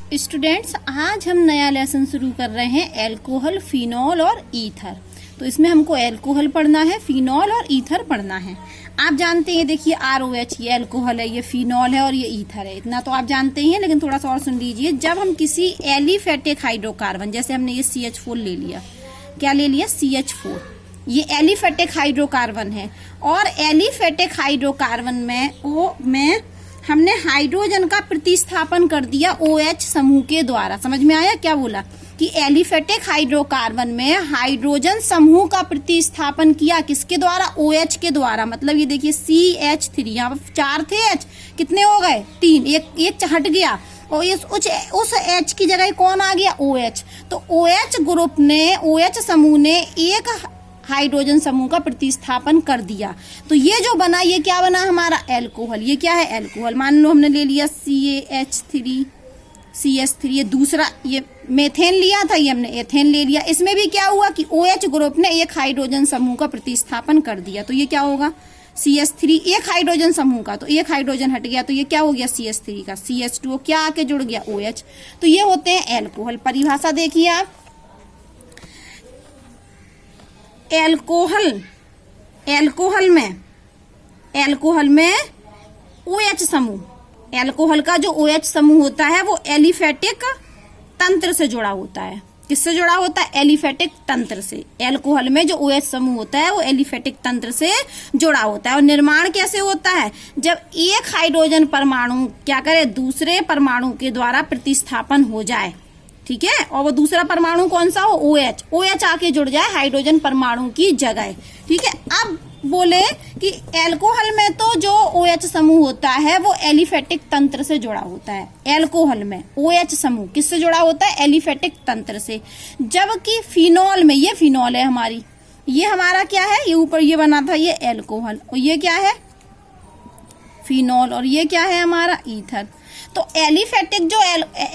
Students, आज हम नया लेसन शुरू कर रहे हैं एल्कोहल, फिनॉल और ईथर। तो इसमें हमको एल्कोहल पढ़ना है, फिनॉल और ईथर पढ़ना है। आप जानते हैं, देखिए ROH ये एल्कोहल है, ये फिनॉल है और ये ईथर है। इतना तो आप जानते ही हैं, लेकिन थोड़ा सा और सुन लीजिए। जब हम किसी एलिफेटिक हाइड्रोकार्बन, जैसे हमने ये CH4 ले लिया, क्या ले लिया? CH4। ये एलिफेटिक हाइड्रोकार्बन है और एलिफेटिक हाइड्रोकार्बन में हमने हाइड्रोजन का प्रतिस्थापन कर दिया OH समूह के द्वारा। समझ में आया? क्या बोला कि एलिफेटिक हाइड्रोकार्बन में हाइड्रोजन समूह का प्रतिस्थापन किया, किसके द्वारा? OH के द्वारा। मतलब ये देखिए CH3, यहाँ पर 4 थे H, कितने हो गए? 3, एक हट गया और उस H की जगह कौन आ गया? OH। तो OH ग्रुप ने, OH समूह ने एक हाइड्रोजन समूह का प्रतिस्थापन कर दिया। तो ये जो बना, ये क्या बना? हमारा एल्कोहल। ये क्या है? एल्कोहल। मान लो हमने ले लिया CH3, ये दूसरा, ये मेथेन लिया था, ये हमने एथेन ले लिया। इसमें भी क्या हुआ कि OH ग्रुप ने एक हाइड्रोजन समूह का प्रतिस्थापन कर दिया। तो ये क्या होगा? CH3, एक हाइड्रोजन समूह का, तो एक हाइड्रोजन हट गया, तो ये क्या हो गया? CH3 का CH2 क्या आके जुड़ गया? OH। तो ये होते हैं एल्कोहल। परिभाषा देखिए आप, एल्कोहल में OH समूह, एल्कोहल का जो OH समूह होता है वो एलिफेटिक तंत्र से जुड़ा होता है। किससे जुड़ा होता है? एलिफेटिक तंत्र से। एल्कोहल में जो OH समूह होता है वो एलिफेटिक तंत्र से जुड़ा होता है। और निर्माण कैसे होता है? जब एक हाइड्रोजन परमाणु क्या करे? दूसरे परमाणु के द्वारा प्रतिस्थापन हो जाए, ठीक है, और वो दूसरा परमाणु कौन सा हो? OH आके जुड़ जाए हाइड्रोजन परमाणु की जगह, ठीक है। अब बोले कि एल्कोहल में तो जो OH समूह होता है वो एलिफेटिक तंत्र से जुड़ा होता है। एल्कोहल में OH समूह किससे जुड़ा होता है? एलिफेटिक तंत्र से। जबकि फिनॉल में, ये फिनॉल है हमारी, ये हमारा क्या है? ये ऊपर ये बना था, ये एल्कोहल, और ये क्या है? फिनॉल, और ये क्या है? हमारा ईथर। तो एलिफेटिक जो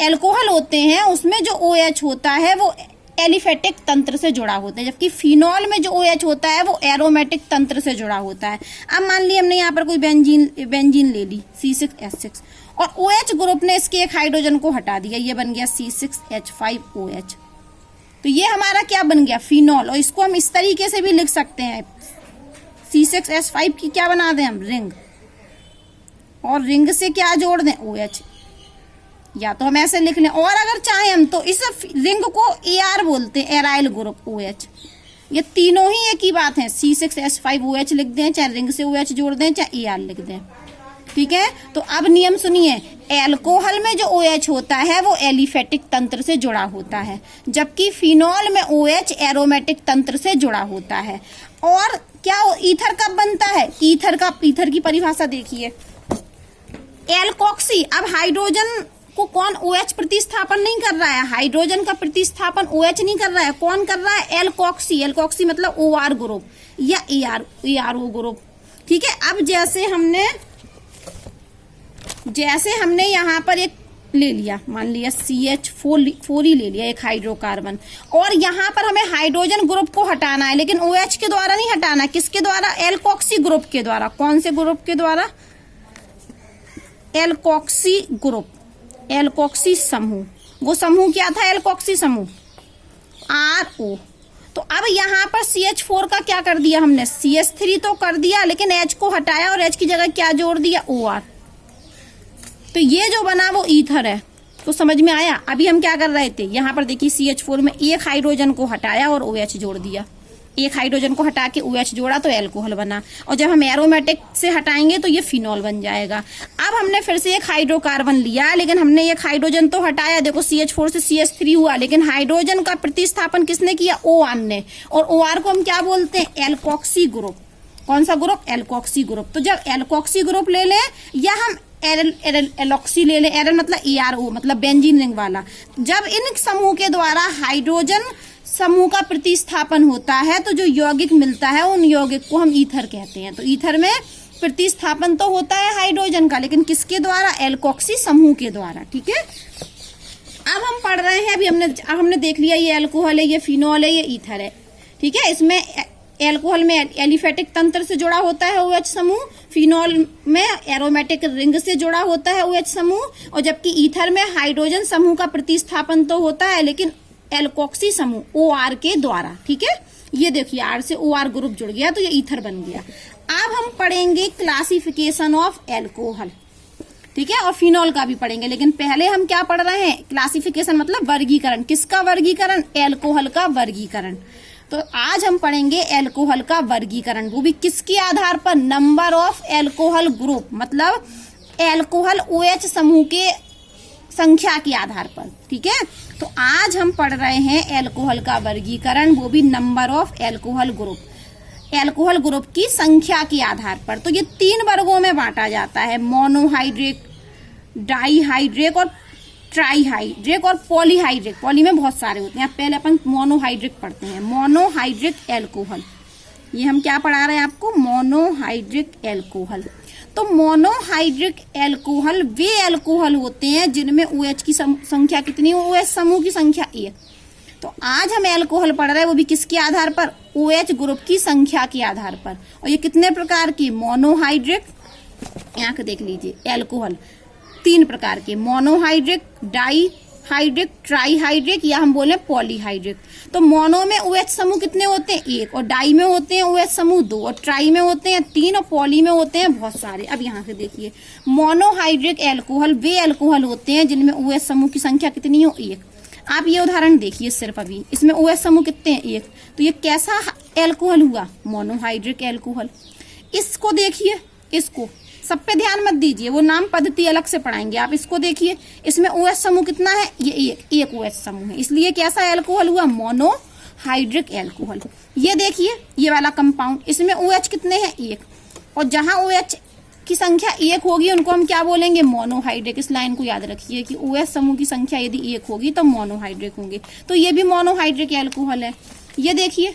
एल्कोहल होते हैं उसमें जो OH होता है वो एलिफेटिक तंत्र से जुड़ा होता है, जबकि फिनॉल में जो OH होता है वो एरोमेटिक तंत्र से जुड़ा होता है। अब मान ली हमने यहाँ पर कोई बेंजीन ले ली C6H6 और OH ग्रुप ने इसके एक हाइड्रोजन को हटा दिया, ये बन गया C6H5OH। तो ये हमारा क्या बन गया? फिनॉल। और इसको हम इस तरीके से भी लिख सकते हैं, C6H5 की क्या बना दें हम? रिंग, और रिंग से क्या जोड़ दें? OH। या तो हम ऐसे लिख लें, और अगर चाहें हम तो इस रिंग को AR बोलते हैं, एराइल ग्रुप OH। ये तीनों ही एक ही बात है। C6H5OH लिख दें, चाहे रिंग से OH जोड़ दें, चाहे AR लिख दें, ठीक है। तो अब नियम सुनिए, एल्कोहल में जो OH होता है वो एलिफेटिक तंत्र से जुड़ा होता है, जबकि फिनॉल में OH एरोमेटिक तंत्र से जुड़ा होता है। और क्या ईथर कब बनता है? ईथर की परिभाषा देखिए, एल्कोक्सी। अब हाइड्रोजन को कौन OH प्रतिस्थापन नहीं कर रहा है, हाइड्रोजन का प्रतिस्थापन OH नहीं कर रहा है, कौन कर रहा है? एल्कोक्सी मतलब OR ग्रुप या ARO ग्रुप, ठीक है। अब जैसे हमने यहाँ पर एक ले लिया, मान लिया CH4 ही ले लिया, एक हाइड्रोकार्बन, और यहाँ पर हमें हाइड्रोजन ग्रुप को हटाना है, लेकिन OH के द्वारा नहीं हटाना। किसके द्वारा? एल्कोक्सी ग्रुप के द्वारा। कौन से ग्रुप के द्वारा? एल्कोक्सी ग्रुप, एल्कोक्सी समूह। वो समूह क्या था? एल्कोक्सी समूह, RO। तो अब यहाँ पर CH4 का क्या कर दिया हमने? CH3 तो कर दिया, लेकिन H को हटाया और H की जगह क्या जोड़ दिया? OR। तो ये जो बना वो ईथर है। तो समझ में आया? अभी हम क्या कर रहे थे, यहाँ पर देखिए CH4 में एक हाइड्रोजन को हटाया और OH जोड़ दिया, एक हाइड्रोजन को हटा के OH जोड़ा तो एल्कोहल बना। और जब हम एरोमेटिक से हटाएंगे तो ये फिनॉल बन जाएगा। अब हमने फिर से एक हाइड्रोकार्बन लिया, लेकिन हमने एक हाइड्रोजन तो हटाया, देखो CH4 से CH3 हुआ, लेकिन हाइड्रोजन का प्रतिस्थापन किसने किया? OR ने। और OR को हम क्या बोलते हैं? Alkoxy group. कौन सा ग्रुप? Alkoxy group. तो जब एल्कोक्सी ग्रुप ले लें या हम एलॉक्सी ले लें, एरल मतलब ARO मतलब बेंजीन रिंग वाला, जब इन समूह के द्वारा हाइड्रोजन समूह का प्रतिस्थापन होता है तो जो यौगिक मिलता है उन यौगिक को हम ईथर कहते हैं। तो ईथर में प्रतिस्थापन तो होता है हाइड्रोजन का, लेकिन किसके द्वारा? एल्कोक्सी समूह के द्वारा, ठीक है। अब हम पढ़ रहे हैं, अभी हमने देख लिया ये एल्कोहल है, ये फिनॉल है, ये ईथर है, ठीक है। इसमें एल्कोहल में एलिफेटिक तंत्र से जुड़ा होता है OH समूह, फिनॉल में एरोमेटिक रिंग से जुड़ा होता है OH समूह, और जबकि ईथर में हाइड्रोजन समूह का प्रतिस्थापन तो होता है लेकिन एल्कोक्सी समूह OR के द्वारा। ठीक है, ये देखिए R से OR ग्रुप जुड़ गया तो ये ईथर बन गया। अब हम पढ़ेंगे क्लासिफिकेशन ऑफ एल्कोहल, ठीक है, और फिनॉल का भी पढ़ेंगे, लेकिन पहले हम क्या पढ़ रहे हैं, क्लासिफिकेशन मतलब वर्गीकरण। किसका वर्गीकरण? एल्कोहल का वर्गीकरण। तो आज हम पढ़ेंगे एल्कोहल का वर्गीकरण, वो भी किसके आधार पर? नंबर ऑफ एल्कोहल ग्रुप, मतलब एल्कोहल OH समूह के संख्या के आधार पर। ठीक है, तो आज हम पढ़ रहे हैं एल्कोहल का वर्गीकरण, वो भी number of alcohol group, alcohol group की संख्या के आधार पर। तो ये 3 वर्गों में बांटा जाता है, मोनोहाइड्रिक, डाईहाइड्रिक और ट्राईहाइड्रिक और पॉलीहाइड्रिक। पॉली में बहुत सारे होते हैं, पहले अपन मोनोहाइड्रिक पढ़ते हैं। मोनोहाइड्रिक एल्कोहल, ये हम क्या पढ़ा रहे हैं आपको? Monohydric alcohol. तो मोनोहाइड्रिक एल्कोहल वे एल्कोहल होते हैं जिनमें OH की संख्या कितनी? OH समूह की संख्या 1। तो आज हम एल्कोहल पढ़ रहे हैं, वो भी किसके आधार पर? OH ग्रुप की संख्या के आधार पर। और ये कितने प्रकार की? मोनोहाइड्रिक, यहाँ के देख लीजिए, एल्कोहल 3 प्रकार के, मोनोहाइड्रिक, डाईहाइड्रिक, ट्राईहाइड्रिक, या हम बोले पॉलीहाइड्रिक। तो मोनो में OH समूह कितने होते हैं? 1, और डाई में होते हैं OH समूह 2, और ट्राई में होते हैं 3, और पॉली में होते हैं बहुत सारे। अब यहाँ से देखिए, मोनोहाइड्रिक एल्कोहल वे एल्कोहल होते हैं जिनमें OH समूह की संख्या कितनी हो? 1। आप ये उदाहरण देखिए सिर्फ, अभी इसमें OH समूह कितने हैं? 1। तो ये कैसा एल्कोहल हुआ? Monohydric alcohol. इसको देखिए, इसको सब पे ध्यान मत दीजिए, वो नाम पद्धति अलग से पढ़ाएंगे। आप इसको देखिए, इसमें OH समूह कितना है? ये एक OH समूह है, इसलिए कैसा एल्कोहल हुआ? Monohydric alcohol. ये देखिए, ये वाला कंपाउंड, इसमें OH कितने हैं? 1। और जहां OH की संख्या 1 होगी उनको हम क्या बोलेंगे? मोनोहाइड्रिक। इस लाइन को याद रखिए कि OH समूह की संख्या यदि 1 होगी तो मोनोहाइड्रिक होंगे। तो ये भी मोनोहाइड्रिक एल्कोहल है। ये देखिए,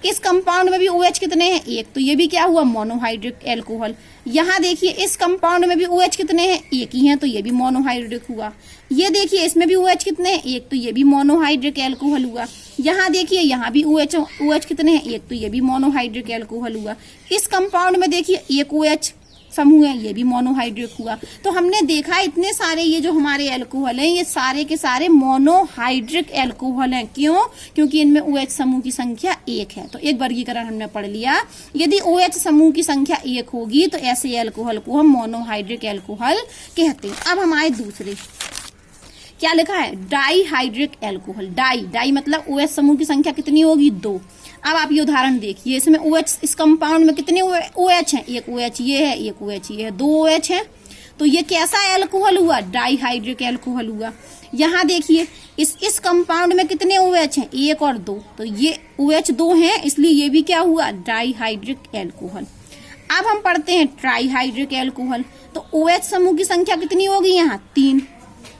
इस कंपाउंड में भी OH कितने हैं? 1, तो ये भी क्या हुआ? Monohydric alcohol. यहाँ देखिए, इस कंपाउंड में भी OH कितने हैं? 1 ही हैं, तो ये भी मोनोहाइड्रिक हुआ। ये देखिए, इसमें भी OH कितने हैं? 1, तो ये भी मोनोहाइड्रिक एल्कोहल हुआ। यहाँ देखिए, यहाँ भी OH कितने हैं? 1, तो ये भी मोनोहाइड्रिक एल्कोहल हुआ। इस कंपाउंड में देखिए, 1 OH समूह है, ये भी मोनोहाइड्रिक हुआ। तो हमने देखा इतने सारे ये जो हमारे एल्कोहल हैं, ये सारे के सारे मोनोहाइड्रिक एल्कोहल हैं। क्यों? क्योंकि इनमें OH समूह की संख्या 1 है। तो एक वर्गीकरण हमने पढ़ लिया, यदि OH समूह की संख्या 1 होगी तो ऐसे एल्कोहल को हम मोनोहाइड्रिक एल्कोहल कहते हैं। अब हमारे दूसरे क्या लिखा है? Dihydric alcohol. डाई मतलब OH समूह की संख्या कितनी होगी? 2। अब आप ये उदाहरण देखिए, इसमें OH, इस कंपाउंड में कितने OH हैं? 1 OH ये है, 1 OH ये है, 2 OH है। तो ये कैसा एल्कोहल हुआ? डाईहाइड्रिक एल्कोहल हुआ। यहाँ देखिए, इस कंपाउंड में कितने OH हैं? 1 और 2, तो ये OH 2 हैं, इसलिए ये भी क्या हुआ? Dihydric alcohol. अब हम पढ़ते हैं ट्राईहाइड्रिक एल्कोहल। तो OH समूह की संख्या कितनी होगी? यहाँ 3।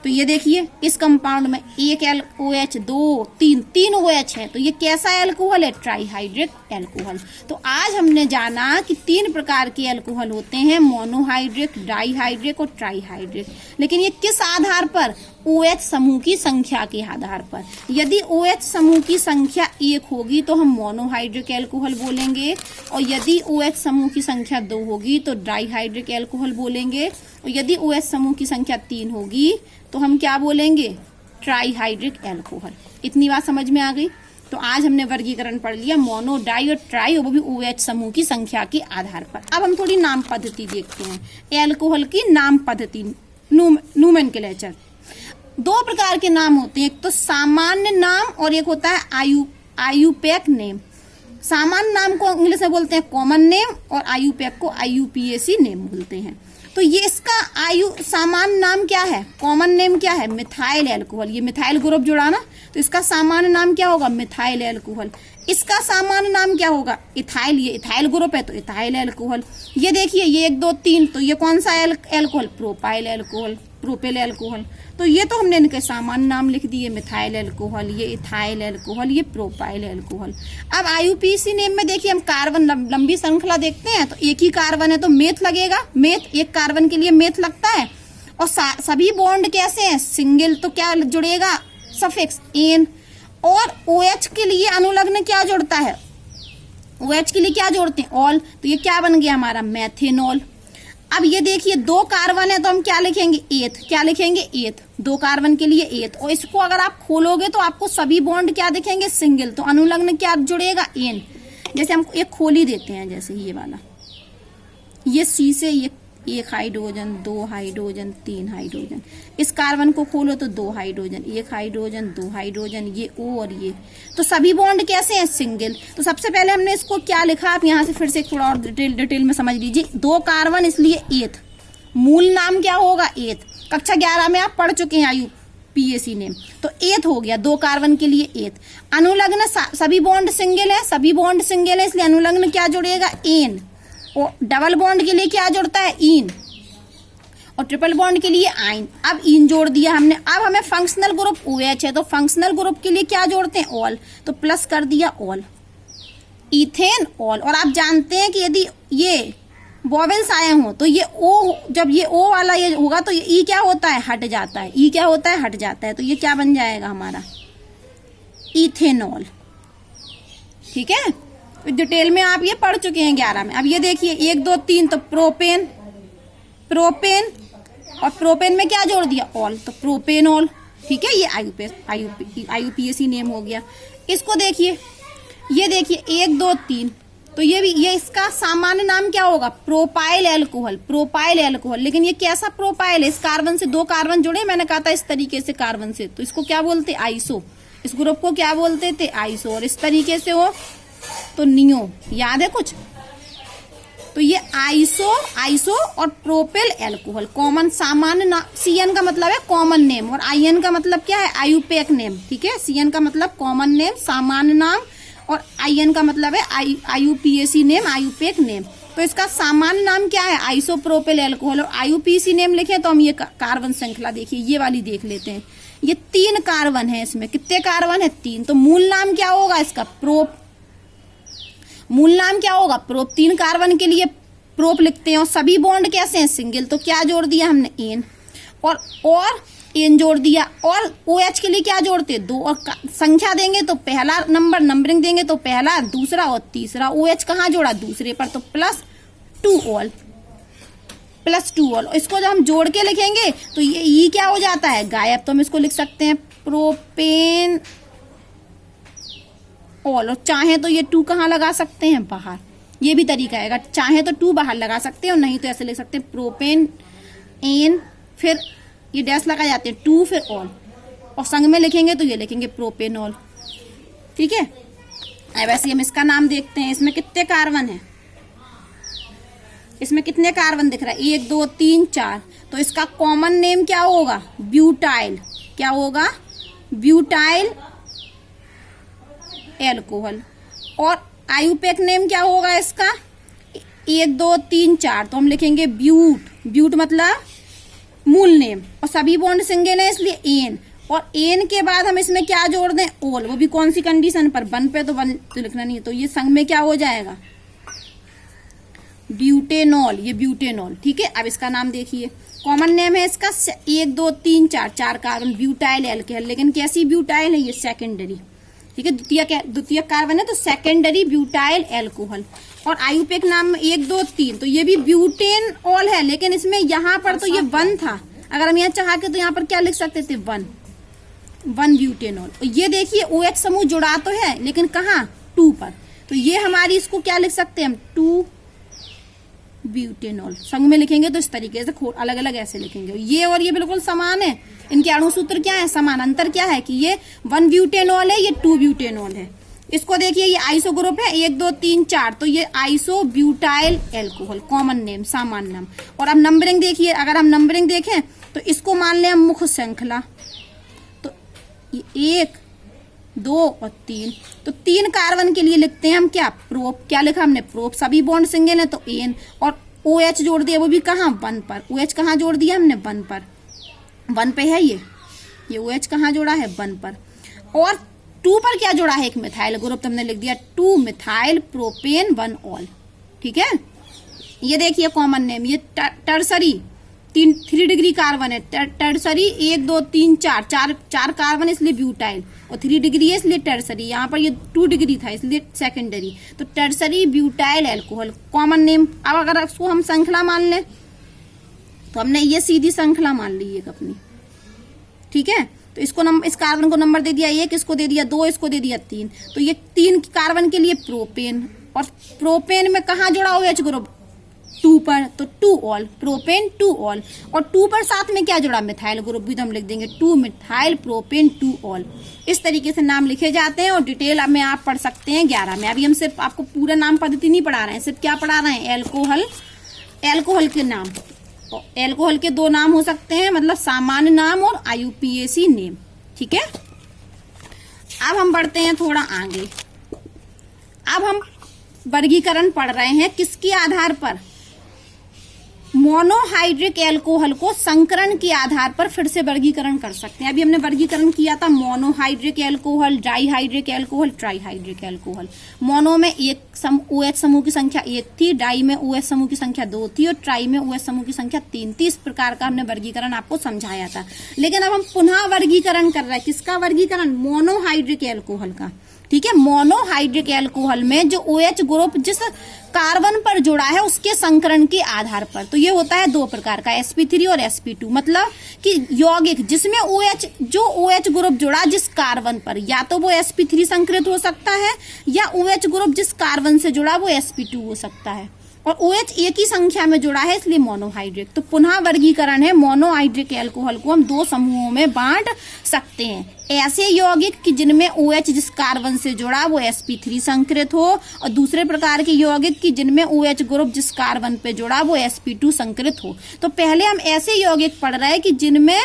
तो ये देखिए, इस कंपाउंड में 1 OH, 2, 3 OH है, तो ये कैसा एल्कोहल है? Trihydric alcohol. तो आज हमने जाना कि 3 प्रकार के एल्कोहल होते हैं, मोनोहाइड्रिक, डाईहाइड्रिक और ट्राईहाइड्रिक। लेकिन ये किस आधार पर? OH समूह की संख्या के आधार पर। यदि OH समूह की संख्या 1 होगी तो हम मोनोहाइड्रिक एल्कोहल बोलेंगे, और यदि OH समूह की संख्या 2 होगी तो डाईहाइड्रिक एल्कोहल बोलेंगे, और यदि OH समूह की संख्या 3 होगी तो हम क्या बोलेंगे? Trihydric alcohol. इतनी बात समझ में आ गई? तो आज हमने वर्गीकरण पढ़ लिया, मोनो, डाई और ट्राई, और वो भी OH समूह की संख्या के आधार पर। अब हम थोड़ी नाम पद्धति देखते हैं, एल्कोहल की नाम पद्धति, नोमेनक्लेचर। 2 प्रकार के नाम होते हैं, एक तो सामान्य नाम और एक होता है आयुपैक नेम। सामान्य नाम को इंग्लिश में बोलते हैं कॉमन नेम, और आयुपैक को IUPAC नेम बोलते हैं। तो ये इसका सामान्य नाम क्या है? कॉमन नेम क्या है? Methyl alcohol. ये मिथाइल ग्रुप जुड़ा ना, तो इसका सामान्य नाम क्या होगा? Methyl alcohol. इसका सामान्य नाम क्या होगा? इथाइल। ये इथाइल ग्रुप है तो इथाइल एल्कोहल। ये देखिए, ये 1 2 3, तो ये कौन सा alcohol? Propyl alcohol, propel alcohol. तो ये तो हमने इनके सामान्य नाम लिख दिए, मिथाइल एल्कोहल, ये इथाइल एल्कोहल, ये प्रोपाइल एल्कोहल। अब IUPAC नेम में देखिए, हम कार्बन लंबी श्रृंखला देखते हैं तो एक ही कार्बन है तो मेथ लगेगा, मेथ, एक कार्बन के लिए मेथ लगता है। और सभी बॉन्ड कैसे हैं? सिंगल, तो क्या जुड़ेगा? Suffix ane. और OH के लिए अनुलग्न क्या जुड़ता है? OH के लिए क्या जोड़ते हैं, ऑल, तो ये क्या बन गया हमारा, मेथेनॉल। अब ये देखिए 2 कार्बन है तो हम क्या लिखेंगे, एथ, क्या लिखेंगे, एथ, 2 कार्बन के लिए एथ। और इसको अगर आप खोलोगे तो आपको सभी बॉन्ड क्या दिखेंगे, सिंगल, तो अनुलग्न क्या जुड़ेगा, एन। जैसे हम एक खोल ही देते हैं, जैसे ये वाला, ये सी से ये 1 हाइड्रोजन, 2 हाइड्रोजन, 3 हाइड्रोजन, इस कार्बन को खोलो तो 2 हाइड्रोजन, 1 हाइड्रोजन, 2 हाइड्रोजन, ये O और ये, तो सभी बॉन्ड कैसे हैं, सिंगल। तो सबसे पहले हमने इसको क्या लिखा, आप यहाँ से फिर से थोड़ा और डिटेल में समझ लीजिए। 2 कार्बन इसलिए एथ, मूल नाम क्या होगा, एथ, कक्षा 11 में आप पढ़ चुके हैं IUPAC नेम, तो एथ हो गया, 2 कार्बन के लिए एथ। अनुलग्न सभी बॉन्ड सिंगल है, सभी बॉन्ड सिंगल है, इसलिए अनुलग्न क्या जुड़ेगा, एन। और डबल बॉन्ड के लिए क्या जुड़ता है, इन, और ट्रिपल बॉन्ड के लिए आइन। अब इन जोड़ दिया हमने। अब हमें फंक्शनल ग्रुप OH है, तो फंक्शनल ग्रुप के लिए क्या जोड़ते हैं, ऑल, तो प्लस कर दिया ऑल, इथेन ऑल। और आप जानते हैं कि यदि ये वॉवेल्स आए हों तो ये O, जब ये O वाला ये होगा तो ये E क्या होता है, हट जाता है, E क्या होता है, हट जाता है, तो ये क्या बन जाएगा हमारा, इथेनॉल। ठीक है, डिटेल में आप ये पढ़ चुके हैं 11 में। अब ये देखिए 1 2 3, तो प्रोपेन, प्रोपेन, और प्रोपेन में क्या जोड़ दिया, ऑल, तो प्रोपेनॉल। ठीक है, ये IUPAC नेम हो गया। इसको देखिए, ये देखिए 1 2 3, तो ये भी, ये इसका सामान्य नाम क्या होगा, प्रोपाइल एल्कोहल, प्रोपाइल एल्कोहल। लेकिन ये कैसा प्रोपाइल है, इस कार्बन से 2 कार्बन जुड़े, मैंने कहा था इस तरीके से कार्बन से, तो इसको क्या बोलते, आइसो, इस ग्रुप को क्या बोलते थे, आइसो। और इस तरीके से हो तो नियो, याद है कुछ, तो ये आइसो और प्रोपेल एल्कोहल, कॉमन सामान्य नाम। CN का मतलब है कॉमन नेम, और IN का मतलब क्या है, IUPAC नेम। ठीक है, CN का मतलब कॉमन नेम, सामान्य नाम, और IN का मतलब है IUPAC नेम, IUPAC नेम। तो इसका सामान्य नाम क्या है, आइसोप्रोपेल एल्कोहल। और IUPAC नेम लिखे तो हम ये कार्बन श्रृंखला देखिए, ये वाली देख लेते हैं। ये 3 कार्बन है, इसमें कितने कार्बन है, 3। तो मूल नाम क्या होगा इसका, प्रोप, मूल नाम क्या होगा, प्रोप। 3 कार्बन के लिए प्रोप लिखते हैं। और सभी बॉन्ड कैसे हैं, सिंगल, तो क्या जोड़ दिया हमने, एन, और एन जोड़ दिया। और OH के लिए क्या जोड़ते हैं, 2, और संख्या देंगे तो पहला नंबर, नंबरिंग देंगे तो पहला, दूसरा और तीसरा। OH कहाँ जोड़ा, दूसरे पर, तो +2 ऑल, +2 ऑल। इसको जब हम जोड़ के लिखेंगे तो ये E क्या हो जाता है, गायब, तो हम इसको लिख सकते हैं प्रोपेन ऑल। और चाहे तो ये 2 कहाँ लगा सकते हैं, बाहर, ये भी तरीका है, अगर चाहे तो 2 बाहर लगा सकते हैं, और नहीं तो ऐसे लिख सकते हैं प्रोपेन एन, फिर ये डैश लगा जाते हैं, 2 फिर ऑल, और संग में लिखेंगे तो ये लिखेंगे प्रोपेनॉल। ठीक है, अब वैसे हम इसका नाम देखते हैं, इसमें कितने कार्बन है, इसमें कितने कार्बन दिख रहा है, 1 2 3 4, तो इसका कॉमन नेम क्या होगा, ब्यूटाइल, क्या होगा, ब्यूटाइल एल्कोहल। और IUPAC नेम क्या होगा इसका, 1 2 3 4, तो हम लिखेंगे ब्यूट, ब्यूट मतलब मूल नेम। और सभी बॉन्ड सिंगल है इसलिए एन, और एन के बाद हम इसमें क्या जोड़ दें, ओल, वो भी कौन सी कंडीशन पर, 1 पे, तो 1 तो लिखना नहीं है, तो ये संग में क्या हो जाएगा, ब्यूटेनॉल, ये ब्यूटेनॉल। ठीक है, अब इसका नाम देखिए, कॉमन नेम है इसका 1 2 3 4, 4 कार्बन, ब्यूटाइल एल्कोहल। लेकिन कैसी ब्यूटाइल है, ये सेकेंडरी। ठीक है, द्वितीय कार्बन है तो सेकेंडरी ब्यूटाइल एल्कोहल। और IUPAC नाम में 1 2 3, तो ये भी ब्यूटेन ऑल है, लेकिन इसमें यहाँ पर तो ये 1 था, अगर हम यहाँ चाह के तो यहाँ पर क्या लिख सकते थे, 1 ब्यूटेनॉल। और ये देखिए OH समूह जुड़ा तो है, लेकिन कहाँ, 2 पर, तो ये हमारी, इसको क्या लिख सकते हैं हम, 2 ब्यूटेनॉल। संग में लिखेंगे तो इस तरीके से अलग अलग ऐसे लिखेंगे। ये और ये बिल्कुल समान है, इनके अणुसूत्र क्या है, समान। अंतर क्या है कि ये 1 ब्यूटेनॉल है, ये 2 ब्यूटेनॉल है। इसको देखिए, ये आइसो ग्रुप है, 1 2 3 4, तो ये iso butyl alcohol, common name, सामान्य नाम। और अब नंबरिंग देखिए, अगर हम नंबरिंग देखें तो इसको मान लें हम मुख्य श्रृंखला, तो 1 2 और 3, तो 3 कार्बन के लिए लिखते हैं हम क्या, प्रोप, क्या लिखा हमने, प्रोप। सभी बॉन्ड सिंगल है तो एन, और OH जोड़ दिया, वो भी कहाँ, 1 पर। OH कहाँ जोड़ दिया हमने, 1 पर, 1 पे है ये OH कहाँ जोड़ा है, 1 पर। और 2 पर क्या जोड़ा है, एक मिथाइल ग्रुप, तो हमने लिख दिया 2 मिथाइल प्रोपेन 1 ऑल। ठीक है, ये देखिए कॉमन नेम, ये टर्सरी, थ्री डिग्री कार्बन है, टर्सरी 1 2 3 4 कार्बन इसलिए ब्यूटाइल, और 3 डिग्री है इसलिए टर्सरी। यहाँ पर ये 2 डिग्री था इसलिए सेकेंडरी, तो tertiary butyl alcohol common name. अब अगर इसको हम श्रृंखला मान लें तो हमने ये सीधी श्रृंखला मान ली एक अपनी, ठीक है। तो इसको इस कार्बन को नंबर दे दिया 1, इसको दे दिया 2, इसको दे दिया 3, तो ये 3 कार्बन के लिए प्रोपेन, और प्रोपेन में कहाँ जुड़ा OH ग्रुप 2 पर, तो 2 ऑल प्रोपेन 2 ऑल, और 2 पर साथ में क्या जुड़ा मिथाइल ग्रुप भी, तो हम लिख देंगे 2 मिथाइल प्रोपेन 2 ऑल। इस तरीके से नाम लिखे जाते हैं, और डिटेल में आप पढ़ सकते हैं 11 में। अभी हम सिर्फ आपको पूरा नाम पद्धति नहीं पढ़ा रहे हैं, सिर्फ क्या पढ़ा रहे हैं, एल्कोहल के नाम। एल्कोहल के 2 नाम हो सकते हैं, मतलब सामान्य नाम और IUPAC नेम, ठीक है। अब हम बढ़ते हैं थोड़ा आगे। अब हम वर्गीकरण पढ़ रहे हैं किसके आधार पर, मोनोहाइड्रिक एल्कोहल को संकरण के आधार पर फिर से वर्गीकरण कर सकते हैं। अभी हमने वर्गीकरण किया था monohydric alcohol, dihydric alcohol, trihydric alcohol. Mono में OH समूह की संख्या 1 थी, डाई में OH समूह की संख्या 2 थी, और ट्राई में OH समूह की संख्या 3 थी। इस प्रकार का हमने वर्गीकरण आपको समझाया था। लेकिन अब हम पुनः वर्गीकरण कर रहे हैं, किसका वर्गीकरण, मोनोहाइड्रिक एल्कोहल का, ठीक है। मोनोहाइड्रिक एल्कोहल में जो OH ग्रुप जिस कार्बन पर जुड़ा है उसके संकरण के आधार पर, तो ये होता है 2 प्रकार का, sp3 और sp2, मतलब कि यौगिक जिसमें जो OH ग्रुप जुड़ा जिस कार्बन पर, या तो वो sp3 संकरित हो सकता है, या OH ग्रुप जिस कार्बन से जुड़ा वो sp2 हो सकता है, और OH एक ही संख्या में जुड़ा है इसलिए मोनोहाइड्रिक। तो पुनः वर्गीकरण है, मोनोहाइड्रिक एल्कोहल को हम 2 समूहों में बांट सकते हैं। ऐसे यौगिक कि जिनमें OH जिस कार्बन से जुड़ा वो sp3 संकरित हो, और दूसरे प्रकार के यौगिक कि जिनमें OH ग्रुप जिस कार्बन पे जुड़ा वो sp2 संकरित हो। तो पहले हम ऐसे यौगिक पढ़ रहे हैं कि जिनमें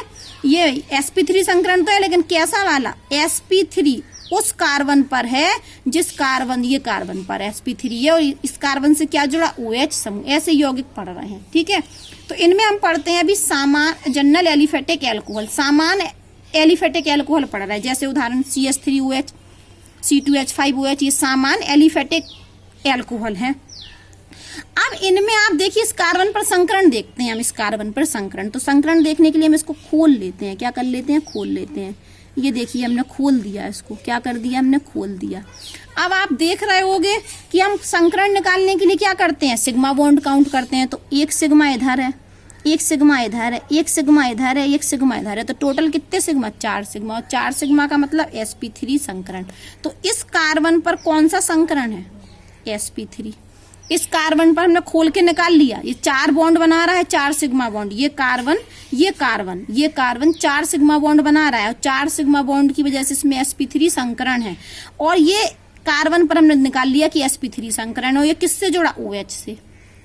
ये sp3 संकरण तो है, लेकिन कैसा वाला, sp3 उस कार्बन पर है जिस कार्बन, ये कार्बन पर sp3 है, और इस कार्बन से क्या जुड़ा, OH समूह। ऐसे यौगिक पढ़ रहे हैं, ठीक है। तो इनमें हम पढ़ते हैं अभी सामान्य जनरल एलिफेटिक एल्कोहल, सामान्य एलिफेटिक एल्कोहल पढ़ रहा है, जैसे उदाहरण CH3OH, C2H5OH, ये सामान्य एलिफेटिक एल्कोहल है। अब इनमें आप देखिए इस कार्बन पर संकरण देखते हैं हम, इस कार्बन पर संकरण। तो संकरण देखने के लिए हम इसको खोल लेते हैं, क्या कर लेते हैं, खोल लेते हैं। ये देखिए हमने खोल दिया, इसको क्या कर दिया, हमने खोल दिया। अब आप देख रहे होंगे कि हम संकरण निकालने के लिए क्या करते हैं, सिग्मा बॉन्ड काउंट करते हैं। तो 1 सिग्मा इधर है, 1 सिग्मा इधर है, 1 सिग्मा इधर है, 1 सिग्मा इधर है, तो टोटल कितने सिग्मा, 4 सिग्मा, और 4 सिग्मा का मतलब sp3 संकरण। तो इस कार्बन पर कौन सा संकरण है, sp3। इस कार्बन पर हमने खोल के निकाल लिया, ये 4 बॉन्ड बना रहा है, 4 सिग्मा बॉन्ड, ये कार्बन ये कार्बन ये कार्बन 4 सिग्मा बॉन्ड बना रहा है, और 4 सिग्मा बॉन्ड की वजह से इसमें sp3 संकरण है। और ये कार्बन पर हमने निकाल लिया कि sp3 संकरण हो, ये किससे जुड़ा, OH से।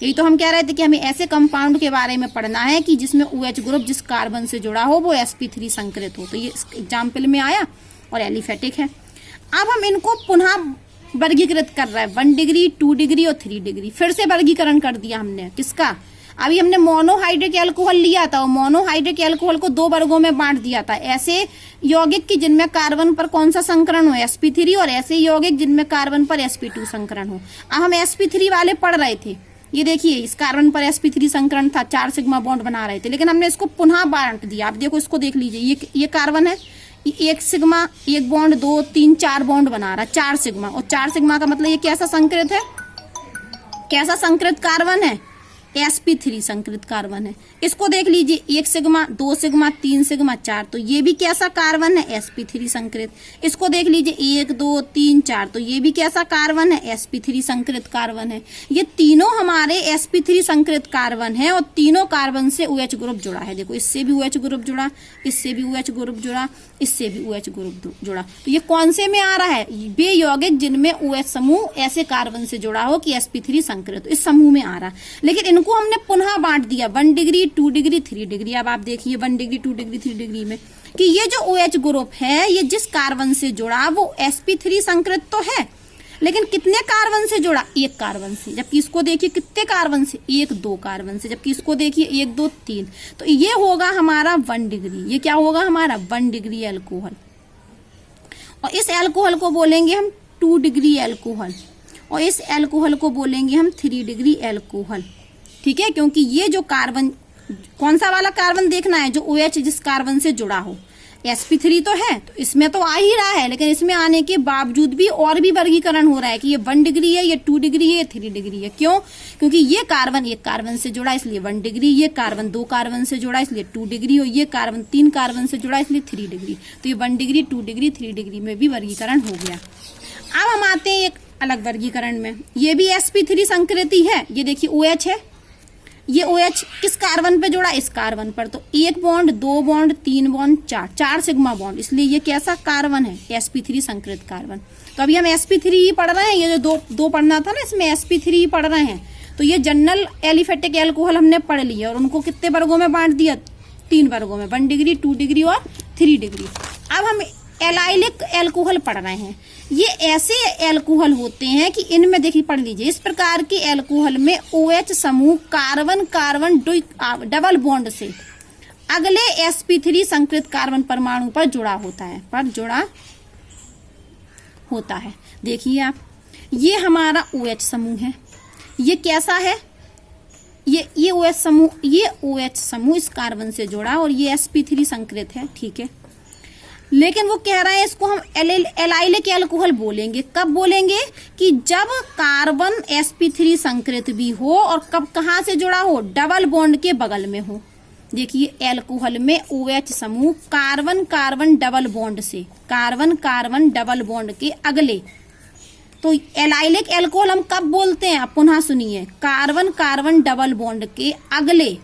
यही तो हम कह रहे थे कि हमें ऐसे कंपाउंड के बारे में पढ़ना है कि जिसमें OH ग्रुप जिस कार्बन से जुड़ा हो वो sp3 संकरित हो। तो ये एग्जाम्पल में आया और एलिफेटिक है। अब हम इनको पुनः वर्गीकृत कर रहे हैं, 1 डिग्री, 2 डिग्री और 3 डिग्री। फिर से वर्गीकरण कर दिया हमने, किसका, अभी हमने मोनोहाइड्रिक एल्कोहल लिया था और मोनोहाइड्रिक एल्कोहल को 2 वर्गों में बांट दिया था। ऐसे यौगिक की जिनमें कार्बन पर कौन सा संकरण हो, sp3, और ऐसे यौगिक जिनमें कार्बन पर sp2 संकरण हो। अब हम sp3 वाले पढ़ रहे थे, ये देखिए इस कार्बन पर sp3 संकरण था, 4 सिग्मा बॉन्ड बना रहे थे, लेकिन हमने इसको पुनः बांट दिया। आप देखो इसको देख लीजिए, ये कार्बन है, 1 सिग्मा, 1 बॉन्ड, 2 3 4 बॉन्ड बना रहा है, 4 सिग्मा, और 4 सिग्मा का मतलब ये कैसा संकरित है, कैसा संकरित कार्बन है, sp3 संकरित कार्बन है। इसको देख लीजिए, 1 सिग्मा, 2 सिग्मा, 3 सिग्मा, 4, तो ये भी कैसा कार्बन है, sp3 संकरित। इसको देख लीजिए 1 2 3 4, तो ये भी कैसा कार्बन है, sp3 संकरित कार्बन है। ये तीनों हमारे sp3 संकरित कार्बन है, और तीनों कार्बन से OH ग्रुप जुड़ा है। देखो इससे भी OH ग्रुप जुड़ा, इससे भी OH ग्रुप जुड़ा, इससे भी OH ग्रुप जुड़ा। तो ये कौन से में आ रहा है, वे यौगिक जिनमें OH समूह ऐसे कार्बन से जुड़ा हो कि sp3 संकरित, इस समूह में आ रहा। लेकिन इनको हमने पुनः बांट दिया, 1 डिग्री, 2 डिग्री, 3 डिग्री। अब आप देखिए 1 डिग्री, 2 डिग्री, 3 डिग्री में कि ये जो OH ग्रुप है ये जिस कार्बन से जुड़ा वो sp3 संकरित तो है, लेकिन कितने कार्बन से जुड़ा, 1 कार्बन से। जबकि इसको देखिए कितने कार्बन से, 1 2 कार्बन से। जबकि इसको देखिए 1 2 3, तो ये होगा हमारा 1 डिग्री। ये क्या होगा हमारा 1 डिग्री एल्कोहल। और इस एल्कोहल को बोलेंगे हम 2 डिग्री एल्कोहल, और इस एल्कोहल को बोलेंगे हम 3 डिग्री एल्कोहल। ठीक है, क्योंकि ये जो कार्बन कौन सा वाला कार्बन देखना है? जो OH जिस कार्बन से जुड़ा हो। sp3 तो है, तो इसमें तो आ ही रहा है, लेकिन इसमें आने के बावजूद भी और भी वर्गीकरण हो रहा है कि ये 1 डिग्री है, ये 2 डिग्री है, ये 3 डिग्री है। क्यों? क्योंकि ये कार्बन 1 कार्बन से जुड़ा इसलिए 1 डिग्री, ये कार्बन 2 कार्बन से जुड़ा इसलिए 2 डिग्री, और ये कार्बन 3 कार्बन से जुड़ा इसलिए 3 डिग्री। तो ये 1 डिग्री, 2 डिग्री, 3 डिग्री में भी वर्गीकरण हो गया। अब हम आते हैं एक अलग वर्गीकरण में। ये भी sp3 संकृति है। ये देखिए OH है, ये OH किस कार्बन पे जुड़ा? इस कार्बन पर। तो 1 bond, 2 bond, 3 bond, 4 sigma bond, इसलिए ये कैसा कार्बन है? sp3 संकृत carbon. तो अभी हम sp3 ही पढ़ रहे हैं, ये जो दो पढ़ना था ना, इसमें sp3 ही पढ़ रहे हैं। तो ये जनरल एलिफेटिक एल्कोहल हमने पढ़ लिया और उनको कितने वर्गों में बांट दिया? 3 वर्गों में, 1 डिग्री, 2 डिग्री और 3 डिग्री। अब हम एलाइलिक एल्कोहल पढ़ रहे हैं। ये ऐसे एल्कोहल होते हैं कि इनमें देखिए, पढ़ लीजिए, इस प्रकार के एल्कोहल में OH समूह कार्बन कार्बन डबल बॉन्ड से अगले sp3 संकृत कार्बन परमाणु पर जुड़ा होता है। देखिए आप, ये हमारा OH समूह है। ये कैसा है? ये OH समूह इस कार्बन से जुड़ा और ये sp3 संकृत है, ठीक है। लेकिन वो कह रहे हैं इसको हम एलाइलिक एल्कोहल बोलेंगे। कब बोलेंगे? कि जब कार्बन sp3 संकृत भी हो और कब कहाँ से जुड़ा हो? डबल बॉन्ड के बगल में हो। देखिए, एल्कोहल में OH समूह कार्बन कार्बन डबल बॉन्ड से, कार्बन कार्बन डबल बॉन्ड के अगले। तो एलाइलिक एल्कोहल हम कब बोलते हैं? आप पुनः सुनिए, कार्बन कार्बन डबल बॉन्ड के अगले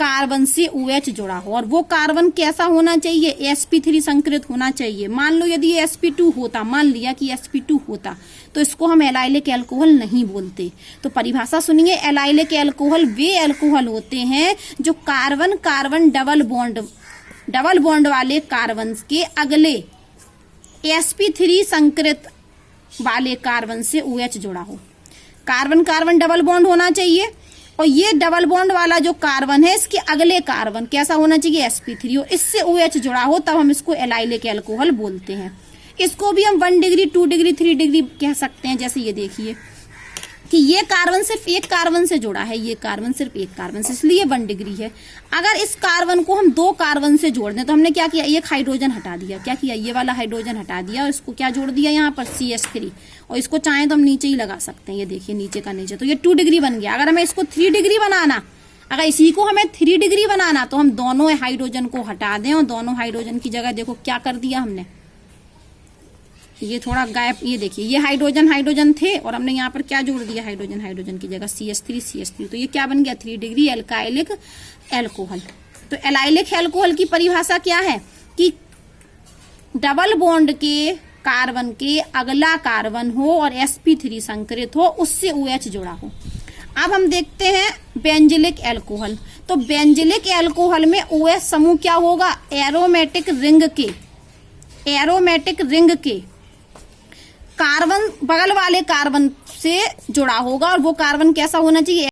कार्बन से OH जुड़ा हो। और वो कार्बन कैसा होना चाहिए? sp3 संकृत होना चाहिए। मान लो यदि sp2 होता, मान लिया कि sp2 होता, तो इसको हम एलाइलिक एल्कोहल नहीं बोलते। तो परिभाषा सुनिए, एलाइलिक एल्कोहल वे एल्कोहल होते हैं जो कार्बन कार्बन डबल बॉन्ड वाले कार्बन के अगले sp3 संकृत वाले कार्बन से OH जुड़ा हो। कार्बन कार्बन डबल बॉन्ड होना चाहिए, और ये डबल बॉन्ड वाला जो कार्बन है, इसके अगले कार्बन कैसा होना चाहिए? sp3, और इससे OH जुड़ा हो, तब हम इसको एलाइलिक एल्कोहल बोलते हैं। इसको भी हम 1 डिग्री, 2 डिग्री, 3 डिग्री कह सकते हैं। जैसे ये देखिए कि ये कार्बन सिर्फ एक कार्बन से जुड़ा है, ये कार्बन सिर्फ एक कार्बन से, इसलिए 1 डिग्री है। अगर इस कार्बन को हम 2 कार्बन से जोड़ दें, तो हमने क्या किया? एक हाइड्रोजन हटा दिया। क्या किया? ये वाला हाइड्रोजन हटा दिया और इसको क्या जोड़ दिया? यहाँ पर CH3, और इसको चाहें तो हम नीचे ही लगा सकते हैं। ये देखिए, नीचे का नीचे, तो ये 2 डिग्री बन गया। अगर हमें इसको 3 डिग्री बनाना, अगर इसी को हमें 3 डिग्री बनाना, तो हम दोनों हाइड्रोजन को हटा दें और दोनों हाइड्रोजन की जगह देखो क्या कर दिया हमने, ये थोड़ा गायब। ये देखिए, ये हाइड्रोजन थे और हमने यहाँ पर क्या जोड़ दिया? हाइड्रोजन की जगह CH3। तो ये क्या बन गया? 3 डिग्री एल्काइलिक एल्कोहल। तो एलाइलिक एल्कोहल की परिभाषा क्या है? कि डबल बॉन्ड के कार्बन के अगला कार्बन हो और sp3 संकृत हो, उससे OH जुड़ा हो। अब हम देखते हैं बेंजिलिक एल्कोहल। तो बेंजिलिक एल्कोहल में OH समूह क्या होगा? एरोमेटिक रिंग के कार्बन बगल वाले कार्बन से जुड़ा होगा, और वो कार्बन कैसा होना चाहिए?